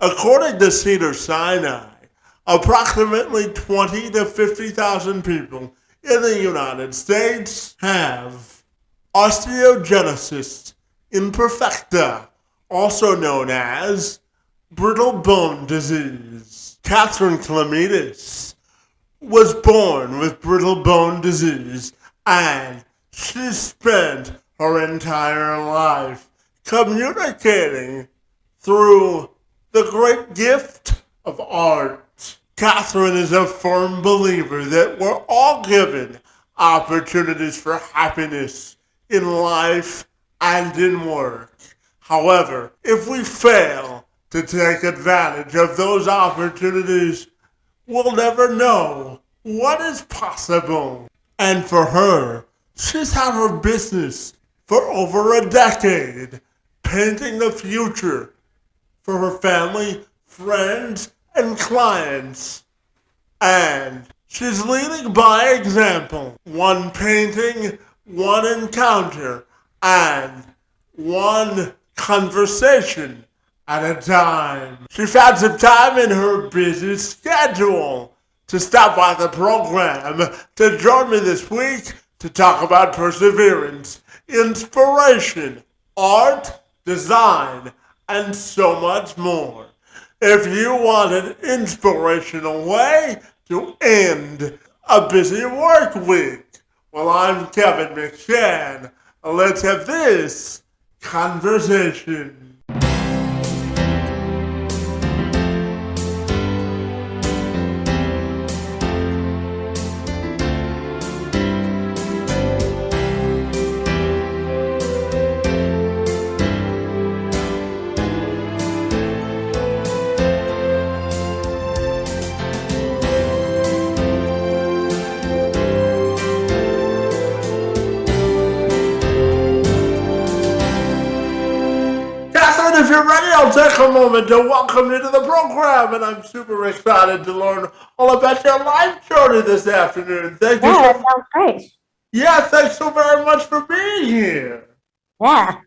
According to Cedars-Sinai, approximately 20 to 50,000 people in the United States have osteogenesis imperfecta, also known as brittle bone disease. Katherine Klimitas was born with brittle bone disease, and she spent her entire life communicating through the great gift of art. Katherine is a firm believer that we're all given opportunities for happiness in life and in work. However, if we fail to take advantage of those opportunities, we'll never know what is possible. And for her, she's had her business for over a decade, painting the future for her family, friends, and clients. And she's leading by example, one painting, one encounter, and one conversation at a time. She found some time in her busy schedule to stop by the program to join me this week to talk about perseverance, inspiration, art, design, and so much more. If you want an inspirational way to end a busy work week, well, I'm Kevin McShann. Let's have this conversation. If you're ready, I'll take a moment to welcome you to the program, and I'm super excited to learn all about your life journey this afternoon. Thank you. Yeah, that sounds great. Yeah, thanks so very much for being here. Yeah.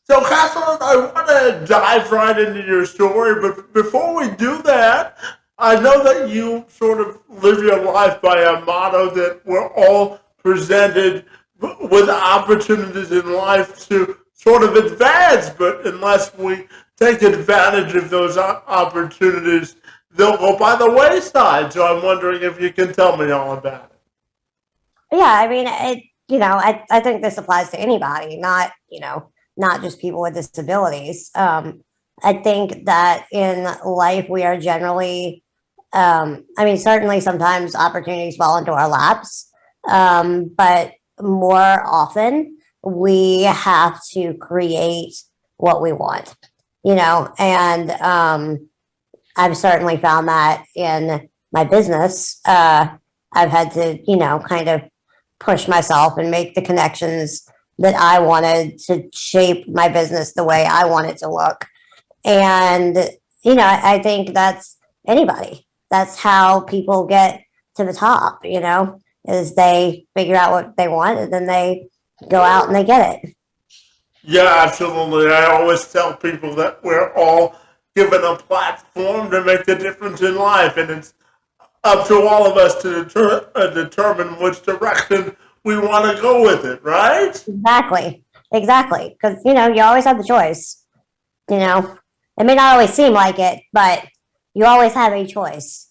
So, Katherine, I want to dive right into your story, but before we do that, I know that you sort of live your life by a motto that we're all presented with opportunities in life to sort of advance, but unless we take advantage of those opportunities, they'll go by the wayside. So I'm wondering if you can tell me all about it. Yeah, I mean, I think this applies to anybody, not just people with disabilities. I think that in life we are generally, certainly sometimes opportunities fall into our laps, but more often we have to create what we want, and I've certainly found that in my business. I've had to, kind of push myself and make the connections that I wanted to shape my business the way I want it to look. And, I think that's anybody. That's how people get to the top, is they figure out what they want and then they go out and they get it. Yeah, absolutely. I always tell people that we're all given a platform to make a difference in life, and it's up to all of us to determine which direction we want to go with it, right? Exactly. Because, you always have the choice. It may not always seem like it, but you always have a choice.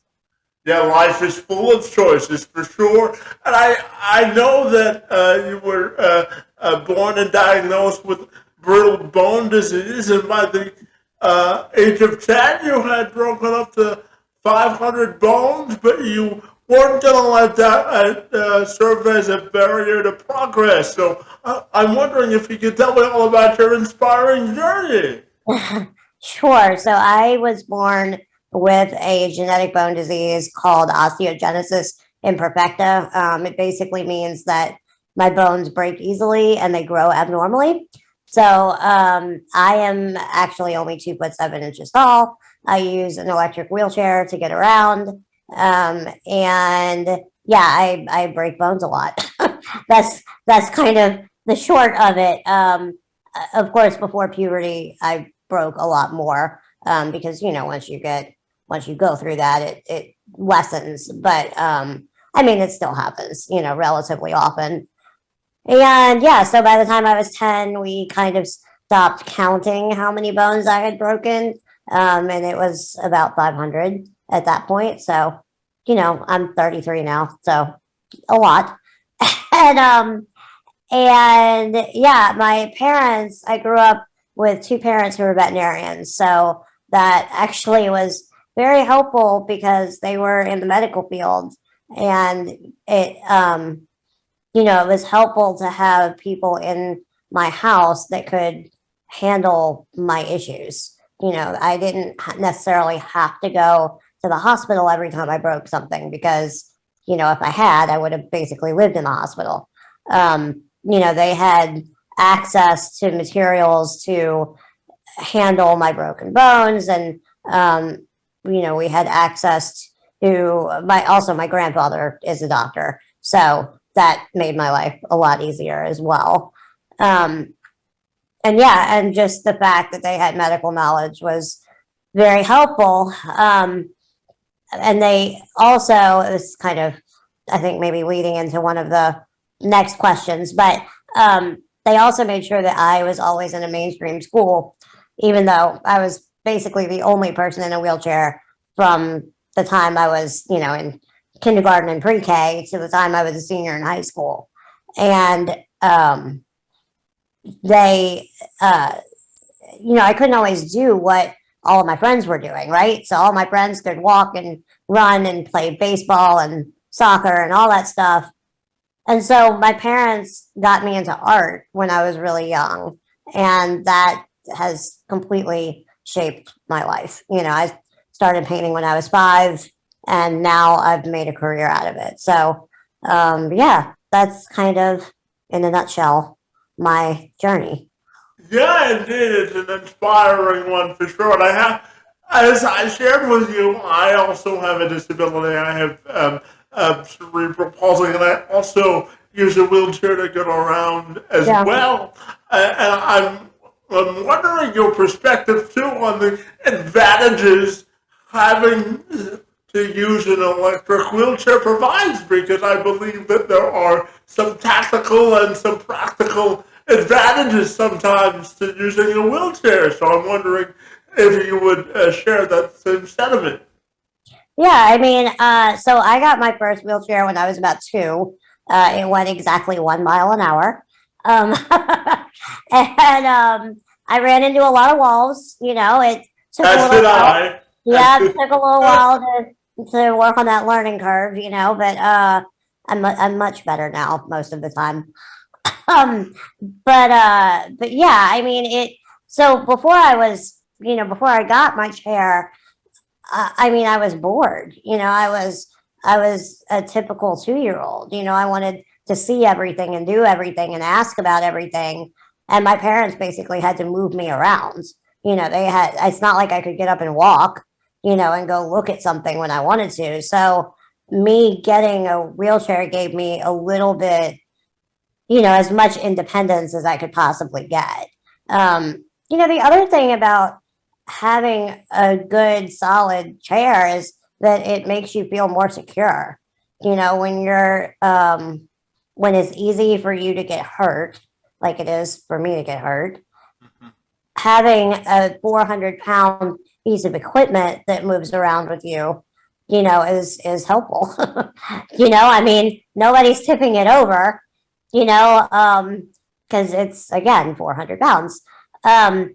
Yeah, life is full of choices for sure. And I know that you were born and diagnosed with brittle bone disease, and by the age of 10, you had broken up to 500 bones, but you weren't going to let that serve as a barrier to progress. So I'm wondering if you could tell me all about your inspiring journey. Sure. So I was born with a genetic bone disease called osteogenesis imperfecta. It basically means that my bones break easily and they grow abnormally. So I am actually only 2'7" tall. I use an electric wheelchair to get around. And yeah, I break bones a lot. that's kind of the short of it. Of course, before puberty, I broke a lot more. because once you go through that, it lessens. But I mean, it still happens, relatively often. And yeah, so by the time I was 10, we kind of stopped counting how many bones I had broken. And it was about 500 at that point. So, I'm 33 now, so a lot. and and yeah, my parents, I grew up with two parents who were veterinarians. So that actually was very helpful because they were in the medical field. And it was helpful to have people in my house that could handle my issues. I didn't necessarily have to go to the hospital every time I broke something because, if I had, I would have basically lived in the hospital. They had access to materials to handle my broken bones, and we had access to my grandfather is a doctor, so that made my life a lot easier as well. Um, and yeah, and just the fact that they had medical knowledge was very helpful. And they also, it was kind of, I think, maybe leading into one of the next questions, but they also made sure that I was always in a mainstream school, even though I was basically the only person in a wheelchair from the time I was, in kindergarten and pre-K to the time I was a senior in high school. And they, I couldn't always do what all of my friends were doing, right? So all my friends could walk and run and play baseball and soccer and all that stuff. And so my parents got me into art when I was really young. And that has completely shaped my life. I started painting when I was 5, and now I've made a career out of it. So, yeah, that's kind of, in a nutshell, my journey. Yeah, indeed, it's an inspiring one for sure. And as I shared with you, I also have a disability. I have cerebral palsy, and I also use a wheelchair to get around as Yeah. well. I'm wondering your perspective too on the advantages having to use an electric wheelchair provides, because I believe that there are some tactical and some practical advantages sometimes to using a wheelchair. So I'm wondering if you would share that same sentiment. Yeah, I mean, so I got my first wheelchair when I was about 2. It went exactly 1 mile an hour. Um, and I ran into a lot of walls. It took a As little did while. I. As Yeah, it did, took a little while to work on that learning curve, but I'm much better now most of the time. Um, but yeah, I mean it. So before I got my chair, I mean, I was bored. I was a typical 2-year old. I wanted to see everything and do everything and ask about everything. And my parents basically had to move me around. It's not like I could get up and walk, and go look at something when I wanted to. So me getting a wheelchair gave me a little bit, as much independence as I could possibly get. The other thing about having a good solid chair is that it makes you feel more secure. When it's easy for you to get hurt, like it is for me to get hurt, having a 400-pound piece of equipment that moves around with you, is helpful. I mean, nobody's tipping it over, because it's again 400 pounds. Um,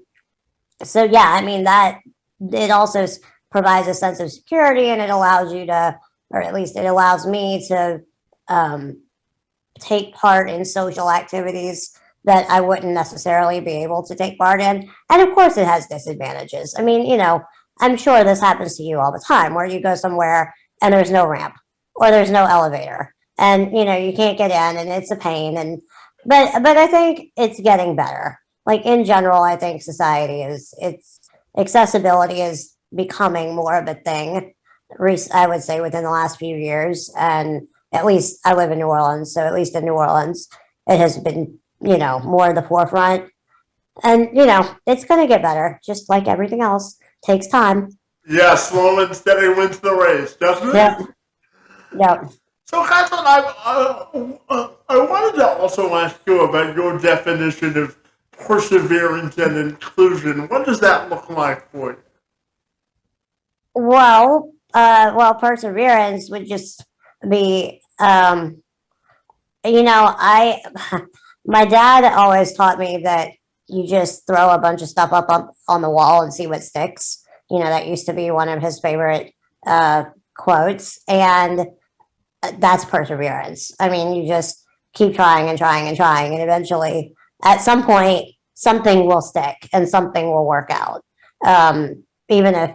so yeah, I mean that it also provides a sense of security, and it allows you to, or at least it allows me to, um, take part in social activities that I wouldn't necessarily be able to take part in. And of course, it has disadvantages. I mean, I'm sure this happens to you all the time, where you go somewhere and there's no ramp or there's no elevator, and you can't get in, and it's a pain. And but I think it's getting better. Like in general, I think society is it's accessibility is becoming more of a thing. I would say within the last few years, and at least I live in New Orleans, so at least in New Orleans, it has been more in the forefront. And it's going to get better, just like everything else. Takes time. Yeah, slow and steady wins the race, doesn't Yep. it? Yep. So, Catherine, I wanted to also ask you about your definition of perseverance and inclusion. What does that look like for you? Well, perseverance would just be, I, my dad always taught me that you just throw a bunch of stuff up on the wall and see what sticks. That used to be one of his favorite uh, quotes. And that's perseverance. I mean, you just keep trying and trying and trying. And eventually, at some point, something will stick and something will work out. Even if,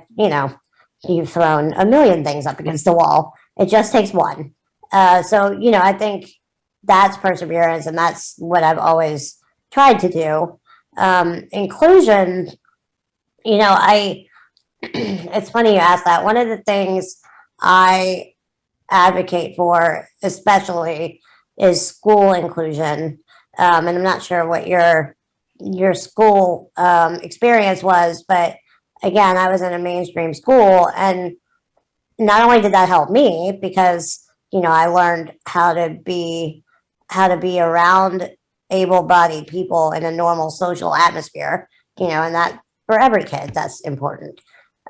you've thrown a million things up against the wall, it just takes one. So, I think that's perseverance, and that's what I've always tried to do. Inclusion, I it's funny you asked that. One of the things I advocate for, especially, is school inclusion. And I'm not sure what your school experience was, but again, I was in a mainstream school, and not only did that help me because I learned how to be around able-bodied people in a normal social atmosphere, and that for every kid that's important.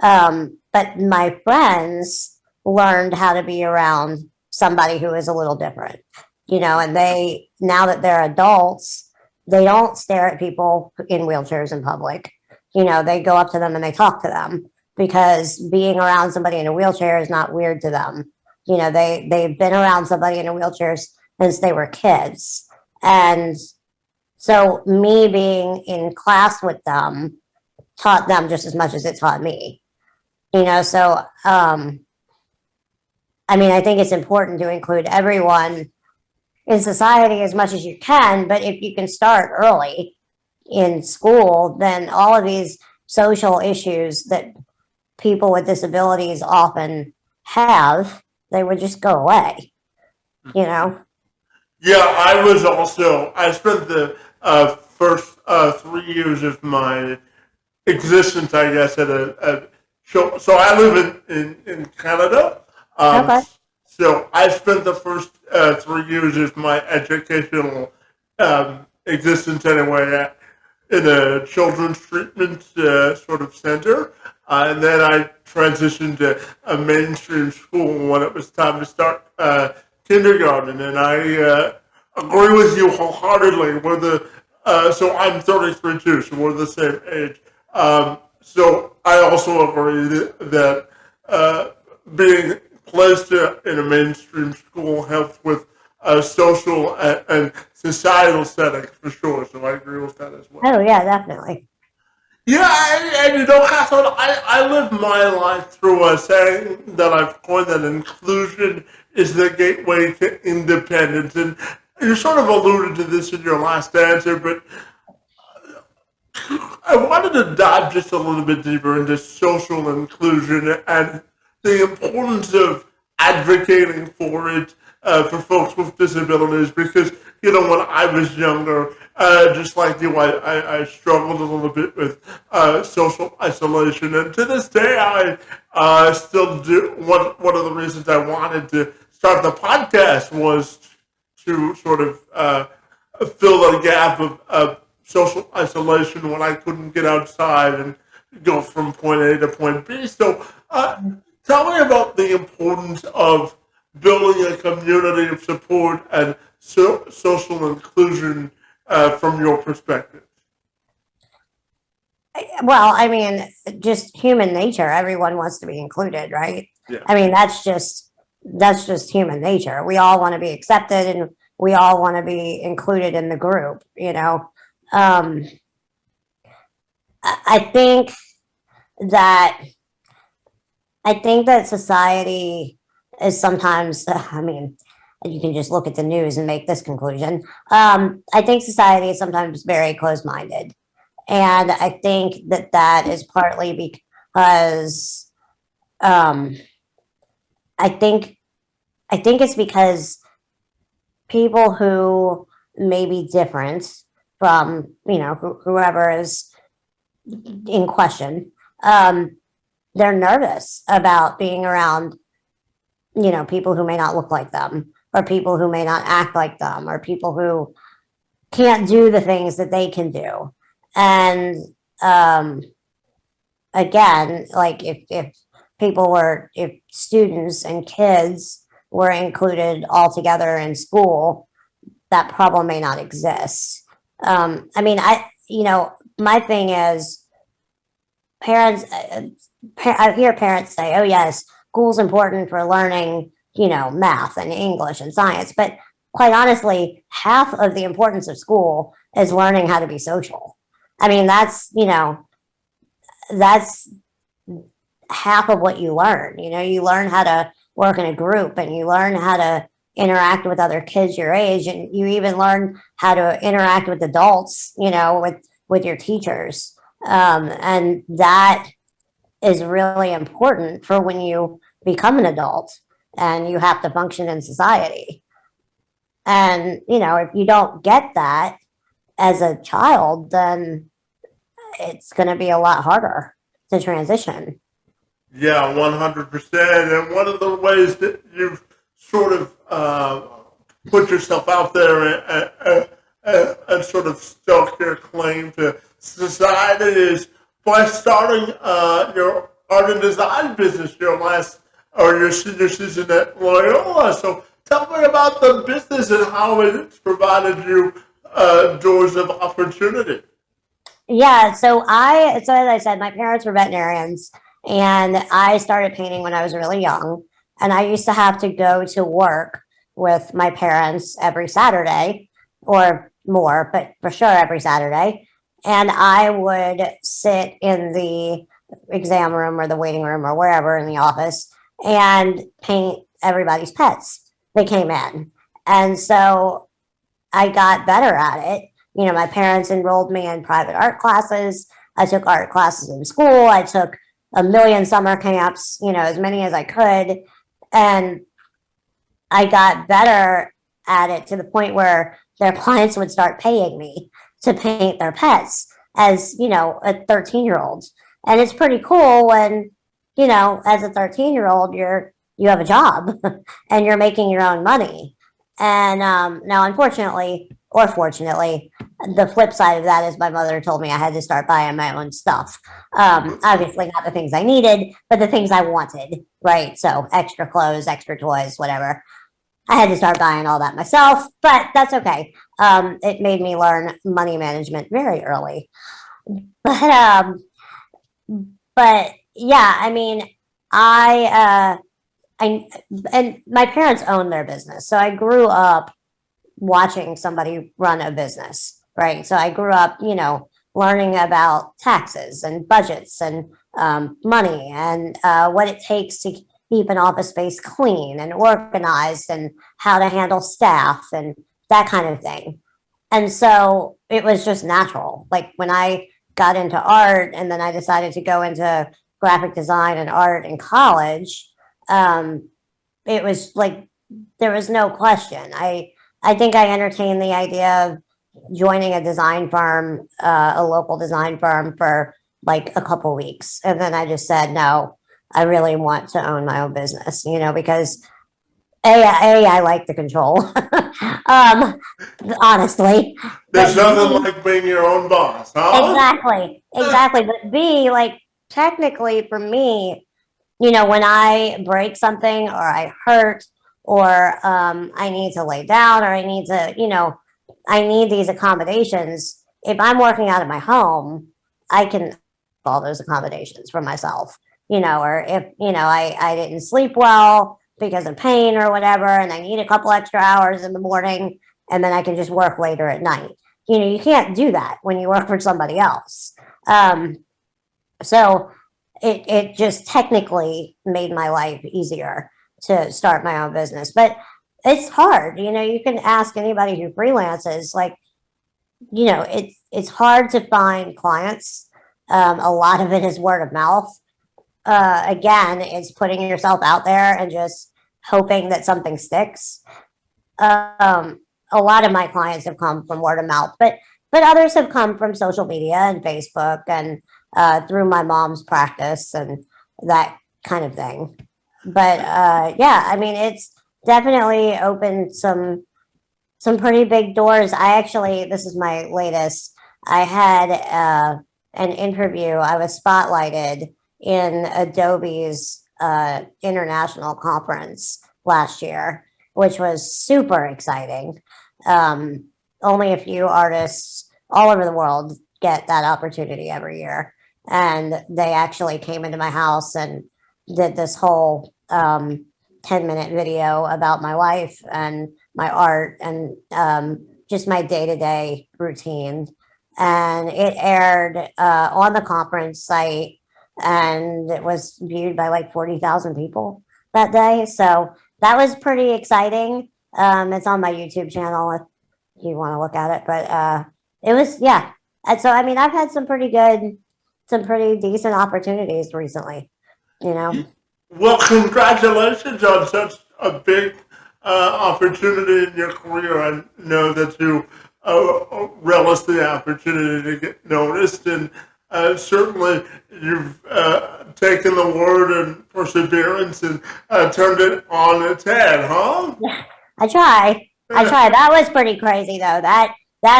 But my friends learned how to be around somebody who is a little different, and they now that they're adults, they don't stare at people in wheelchairs in public. They go up to them and they talk to them because being around somebody in a wheelchair is not weird to them. They've been around somebody in a wheelchair since they were kids. And so me being in class with them taught them just as much as it taught me. So I mean, I think it's important to include everyone in society as much as you can, but if you can start early in school, then all of these social issues that people with disabilities often have, they would just go away, you know? Yeah, I spent the first 3 years of my existence, I guess, at so I live in Canada. Um, Okay. so I spent the first 3 years of my educational existence anyway in a children's treatment sort of center. And then I transitioned to a mainstream school when it was time to start kindergarten. And I agree with you wholeheartedly. So I'm 33 too, so we're the same age. So I also agree that being placed in a mainstream school helps with social and societal settings for sure. So I agree with that as well. Oh, yeah, definitely. Yeah, and Catherine, I live my life through a saying that I've coined that inclusion is the gateway to independence. And you sort of alluded to this in your last answer, but I wanted to dive just a little bit deeper into social inclusion and the importance of advocating for it for folks with disabilities because, when I was younger, just like you, I struggled a little bit with social isolation. And to this day, I still do. One of the reasons I wanted to start the podcast was to sort of fill the gap of social isolation when I couldn't get outside and go from point A to point B. So, tell me about the importance of building a community of support and social inclusion from your perspective. Well, I mean, just human nature. Everyone wants to be included, right? Yeah. I mean, that's just human nature. We all want to be accepted, and we all want to be included in the group. Um, I think that society is sometimes. I mean, you can just look at the news and make this conclusion. I think society is sometimes very closed-minded, and I think that is partly because um, I think it's because people who may be different from whoever is in question, they're nervous about being around, people who may not look like them, or people who may not act like them, or people who can't do the things that they can do. And um, again, like if students and kids were included all together in school, that problem may not exist. I mean, my thing is parents, I hear parents say, oh, yes, school's important for learning, math and English and science. But quite honestly, half of the importance of school is learning how to be social. I mean, that's half of what you learn. You learn how to work in a group, and you learn how to interact with other kids your age, and you even learn how to interact with adults, with your teachers. And that is really important for when you become an adult and you have to function in society. And, if you don't get that as a child, then it's going to be a lot harder to transition. Yeah, 100%. And one of the ways that you've sort of put yourself out there and sort of stake your claim to society is by starting your art and design business your senior season at Loyola. So tell me about the business and how it's provided you doors of opportunity. Yeah, so as I said, my parents were veterinarians, and I started painting when I was really young. And I used to have to go to work with my parents every Saturday, or more, but for sure every Saturday. And I would sit in the exam room or the waiting room or wherever in the office and paint everybody's pets that came in. And so I got better at it. My parents enrolled me in private art classes. I took art classes in school. I took a million summer camps, as many as I could. And I got better at it to the point where their clients would start paying me to paint their pets as, a 13-year-old. And it's pretty cool when, as a 13-year-old, you have a job and you're making your own money. And now, unfortunately, or fortunately, the flip side of that is my mother told me I had to start buying my own stuff. Obviously, not the things I needed, but the things I wanted, right? So, extra clothes, extra toys, whatever. I had to start buying all that myself, but that's okay. It made me learn money management very early. But but yeah, I mean, I I and my parents owned their business, so I grew up watching somebody run a business, right? So I grew up, learning about taxes and budgets and money and what it takes to keep an office space clean and organized and how to handle staff and that kind of thing. And so it was just natural. Like when I got into art and then I decided to go into graphic design and art in college, um, it was like there was no question. I think I entertained the idea of joining a design firm, a local design firm for like a couple weeks, and then I just said no. I really want to own my own business, because I like the control, um, honestly. There's But nothing B, like being your own boss, huh? exactly. But B, like technically for me, when I break something or I hurt or I need to lay down or I need to, I need these accommodations. If I'm working out of my home, I can all those accommodations for myself, or if, I didn't sleep well because of pain or whatever, and I need a couple extra hours in the morning, and then I can just work later at night. You can't do that when you work for somebody else. Um, so it just technically made my life easier to start my own business. But it's hard. You can ask anybody who freelances, like, it's hard to find clients. A lot of it is word of mouth. Again, it's putting yourself out there and just hoping that something sticks. A lot of my clients have come from word of mouth, but others have come from social media and Facebook and through my mom's practice and that kind of thing. But yeah, I mean, it's definitely opened some pretty big doors. I actually, this is my latest. I had an interview. I was spotlighted in Adobe's international conference last year, which was super exciting. Um, Only a few artists all over the world get that opportunity every year. And they actually came into my house and did this whole 10-minute video about my life and my art and just my day to day routine. And it aired on the conference site and it was viewed by like 40,000 people that day. So that was pretty exciting. It's on my YouTube channel if you want to look at it. But it was, yeah. And so, I mean, I've had some pretty decent opportunities recently, you know? Well, congratulations on such a big opportunity in your career. I know that you relish the opportunity to get noticed, and certainly you've taken the word and perseverance and turned it on its head, huh? I try. I try. That was pretty crazy though. That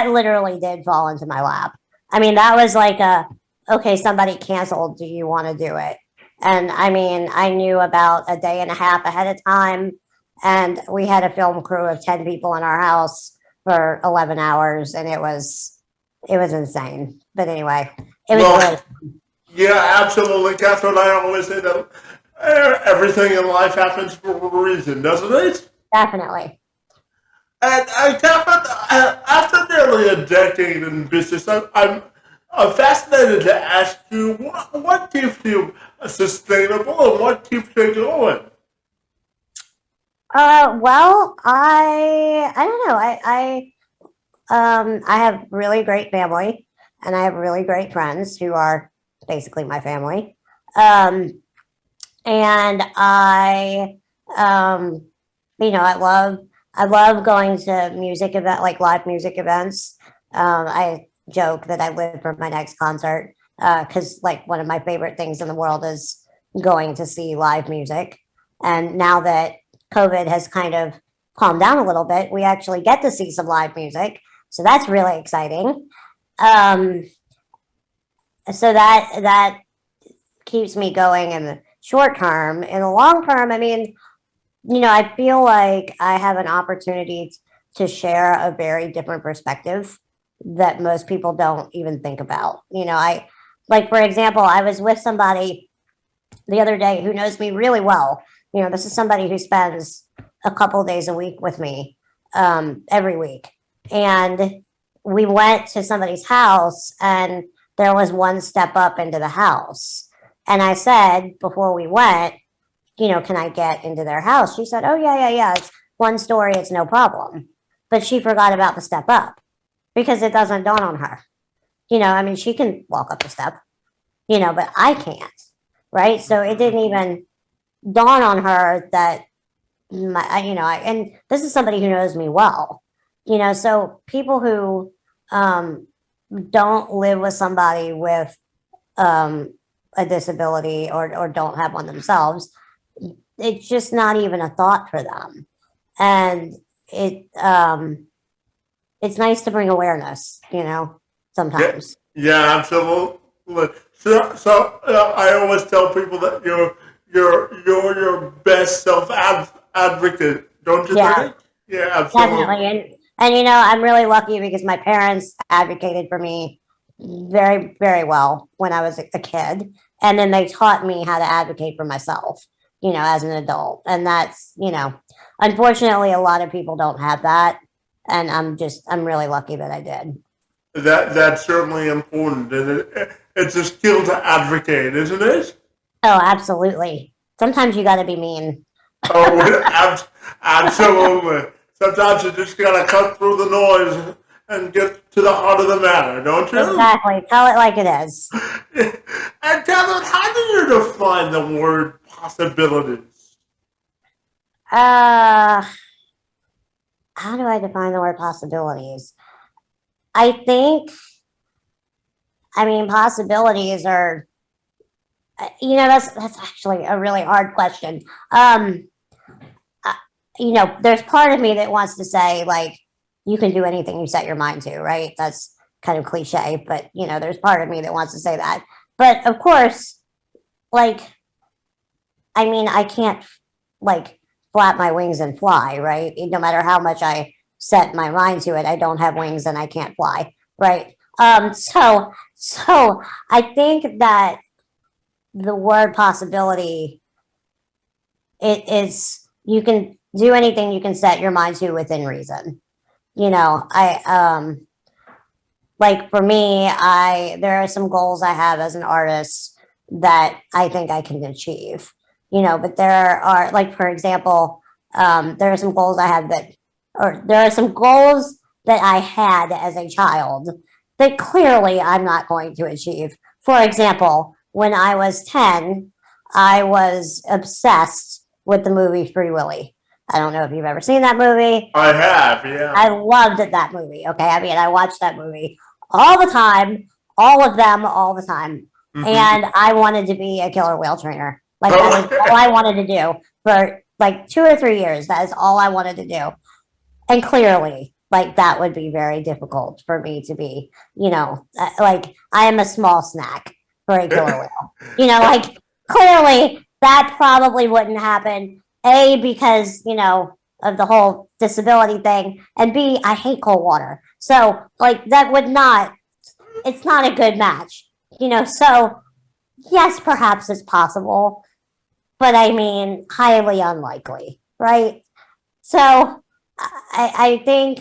literally did fall into my lap. I mean, that was like a okay, somebody canceled. Do you want to do it? And I mean, I knew about a day and a half ahead of time, and we had a film crew of 10 people in our house for 11 hours, and it was insane. But anyway, it was Well, really yeah, absolutely, Catherine. I always say that everything in life happens for a reason, doesn't it? definitely. And Catherine, after nearly a decade in business, I'm fascinated to ask you what keeps you sustainable and what keeps you going. Well, I don't know. I have really great family, and I have really great friends who are basically my family. Um, and um, I love going to music event, like live music events. I joke that I live for my next concert because, like, one of my favorite things in the world is going to see live music. And now that COVID has kind of calmed down a little bit, we actually get to see some live music. So that's really exciting. Um, so that keeps me going in the short term. In the long term, I mean, I feel like I have an opportunity to share a very different perspective that most people don't even think about. Like, for example, I was with somebody the other day who knows me really well. This is somebody who spends a couple days a week with me every week. And we went to somebody's house, and there was one step up into the house. And I said before we went, can I get into their house? She said, oh, yeah, yeah, yeah. It's one story, it's no problem. But she forgot about the step up because it doesn't dawn on her. I mean, she can walk up the step, but I can't. Right. So it didn't even dawn on her that, and this is somebody who knows me well, so people who um, don't live with somebody with um, a disability or don't have one themselves, it's just not even a thought for them. And it's nice to bring awareness, Yeah, sometimes. yeah, absolutely. So I always tell people that you're your best self advocate, don't you Yeah, think? Yeah, absolutely. definitely. And I'm really lucky because my parents advocated for me very, very well when I was a kid. And then they taught me how to advocate for myself, as an adult. And that's, unfortunately a lot of people don't have that. And I'm really lucky that I did. That's certainly important, and it's a skill to advocate, isn't it? Oh, absolutely. Sometimes you got to be mean. Oh, absolutely. Sometimes you just gotta cut through the noise and get to the heart of the matter, don't you? Exactly. Tell it like it is. And Catherine, how do you define the word possibilities? Uh, how do I define the word possibilities? I think, I mean, possibilities are That's actually a really hard question. Um, there's part of me that wants to say like you can do anything you set your mind to, right? That's kind of cliche, but there's part of me that wants to say that. But of course, like I can't like flap my wings and fly, right? No matter how much I set my mind to it, I don't have wings and I can't fly, right? So I think that the word possibility, it is, you can do anything you can set your mind to within reason. I like for me, I there are some goals I have as an artist that I think I can achieve. But there are, like, for example, there are some goals I have that, or there are some goals that I had as a child that clearly I'm not going to achieve. For example, when I was 10, I was obsessed with the movie Free Willy. I don't know if you've ever seen that movie. I have, yeah. I loved that movie. Okay. I watched that movie all the time, all of them, all the time. And I wanted to be a killer whale trainer. Like, that was all I wanted to do for like 2 or 3 years. That is all I wanted to do. And clearly, like, that would be very difficult for me to be, like, I am a small snack for a killer whale. Like, clearly that probably wouldn't happen. A, because, of the whole disability thing, and B, I hate cold water. So, like, that would not, it's not a good match, So, yes, perhaps it's possible, but I mean, highly unlikely, right? So, I think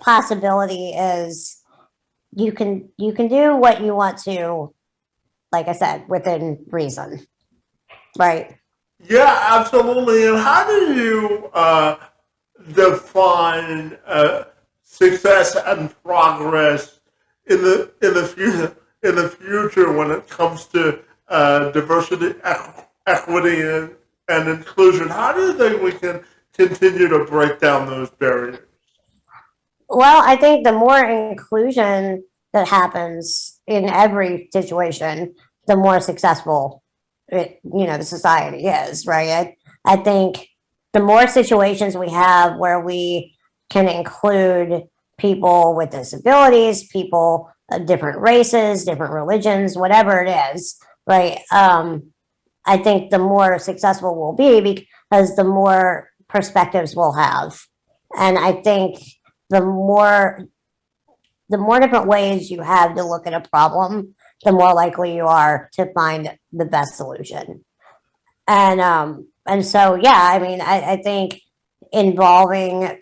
possibility is you can do what you want to, like I said, within reason, right? Yeah, absolutely. And how do you define success and progress in the future when it comes to diversity, equity, and inclusion? How do you think we can continue to break down those barriers? Well, I think the more inclusion that happens in every situation, the more successful the society is, right? I think the more situations we have where we can include people with disabilities, people of different races, different religions, whatever it is, right? I think the more successful we'll be because the more perspectives we'll have. And I think the more the more different ways you have to look at a problem, the more likely you are to find the best solution. And so yeah, I think involving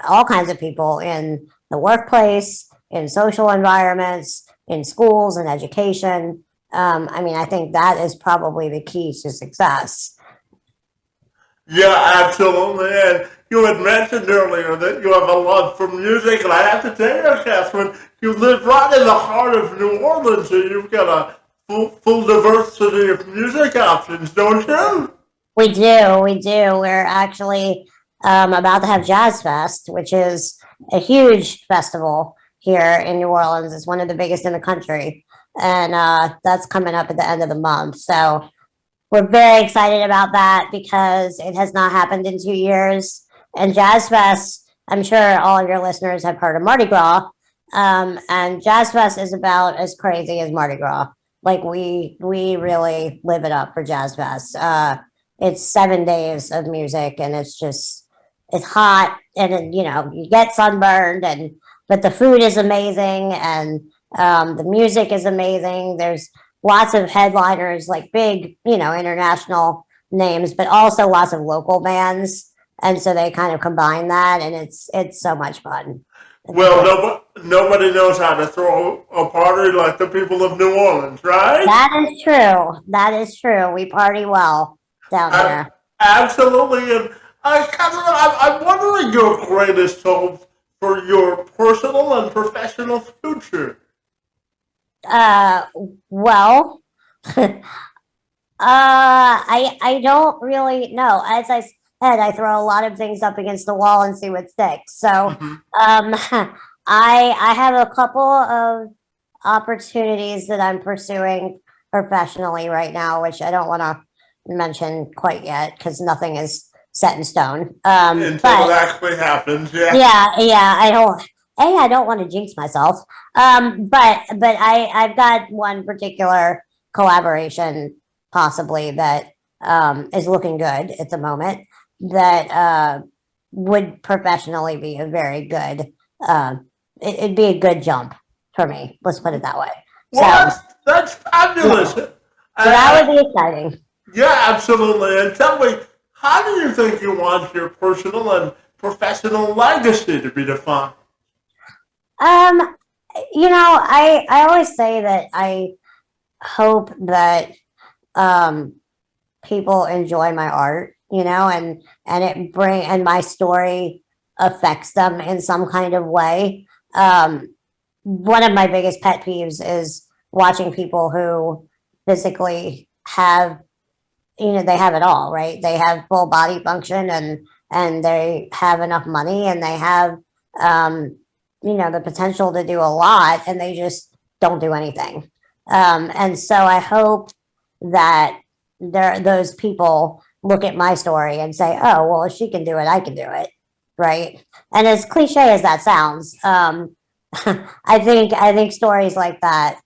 all kinds of people in the workplace, in social environments, in schools and education. I think that is probably the key to success. Yeah, absolutely. And you had mentioned earlier that you have a love for music, and I have to tell you, Catherine, you live right in the heart of New Orleans, so you've got a full diversity of music options, don't you? We do. We're actually about to have Jazz Fest, which is a huge festival here in New Orleans. It's one of the biggest in the country, and that's coming up at the end of the month. So we're very excited about that because it has not happened in 2 years. And Jazz Fest, I'm sure all of your listeners have heard of Mardi Gras. And Jazz Fest is about as crazy as Mardi Gras. Like, we really live it up for Jazz Fest. It's 7 days of music, and it's hot, and you get sunburned, and but the food is amazing, and the music is amazing. There's lots of headliners, like big, international names, but also lots of local bands. And so they kind of combine that, and it's so much fun. Well, nobody knows how to throw a party like the people of New Orleans, right? That is true. That is true. We party well down here. Absolutely. And Catherine, I'm wondering your greatest hope for your personal and professional future. Uh, well, I don't really know. As I said, I throw a lot of things up against the wall and see what sticks. So, Mhm. I have a couple of opportunities that I'm pursuing professionally right now, which I don't want to mention quite yet because nothing is set in stone. Until it actually happens, yeah. Yeah, I don't want to jinx myself. But I've got one particular collaboration possibly that is looking good at the moment that would professionally be a very good it'd be a good jump for me. Let's put it that way. Well, So that's fabulous. so that would be exciting. Yeah, absolutely. And tell me, how do you think you want your personal and professional legacy to be defined? Um, I always say that I hope that um people enjoy my art, and my story affects them in some kind of way. One of my biggest pet peeves is watching people who physically have, they have it all, right? They have full body function and they have enough money and they have um, the potential to do a lot and they just don't do anything. And so I hope that those people look at my story and say, oh, well, if she can do it, I can do it. Right. And as cliche as that sounds, I think stories like that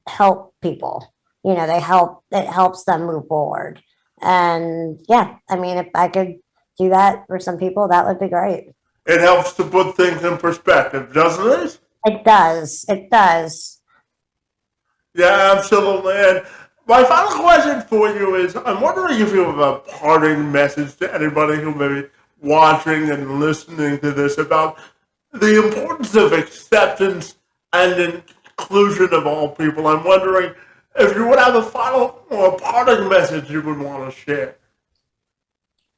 help people. It helps them move forward. And yeah, I mean, if I could do that for some people, that would be great. It helps to put things in perspective, doesn't it? It does. It does. Yeah, absolutely. And my final question for you is, I'm wondering if you have a parting message to anybody who may be watching and listening to this about the importance of acceptance and inclusion of all people. I'm wondering if you would have a final or a parting message you would want to share.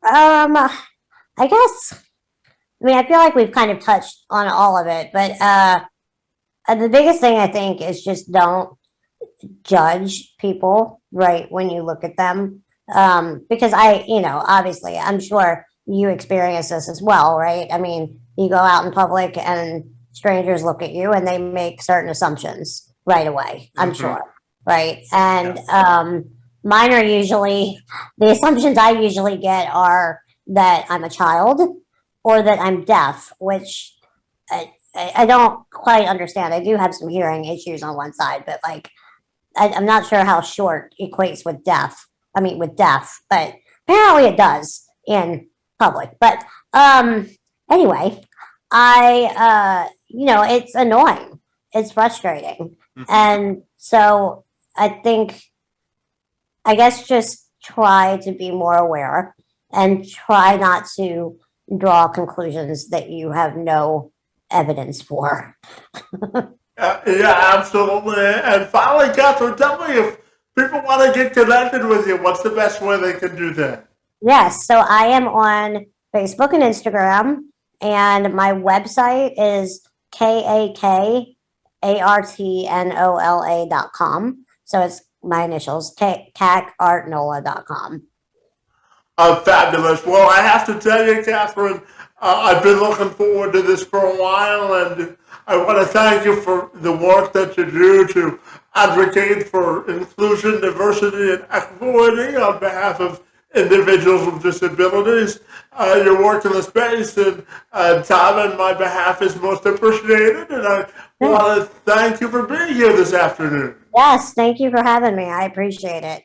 I guess. I mean, I feel like we've kind of touched on all of it, but the biggest thing I think is just don't judge people right when you look at them. Because obviously, I'm sure you experience this as well, right? I mean, you go out in public and strangers look at you and they make certain assumptions right away, I'm Mm-hmm. sure, right? And Yes. mine are usually the assumptions I usually get are that I'm a child or that I'm deaf, which I don't quite understand. I do have some hearing issues on one side, but like I'm not sure how short equates with deaf. I mean, with deaf, but apparently it does in public. But anyway, it's annoying. It's frustrating. Mm-hmm. And so I think, I guess, just try to be more aware and try not to draw conclusions that you have no evidence for. Yeah, absolutely. And finally, Catherine, tell me if people want to get connected with you, what's the best way they can do that? Yes, so I am on Facebook and Instagram, and my website is KAKARTNOLA.com. So it's my initials, KAKArtnola.com. Fabulous. Well, I have to tell you, Catherine, I've been looking forward to this for a while, and I want to thank you for the work that you do to advocate for inclusion, diversity, and equity on behalf of individuals with disabilities. Your work in the space and time on my behalf is most appreciated, and I want to thank you for being here this afternoon. Yes, thank you for having me. I appreciate it.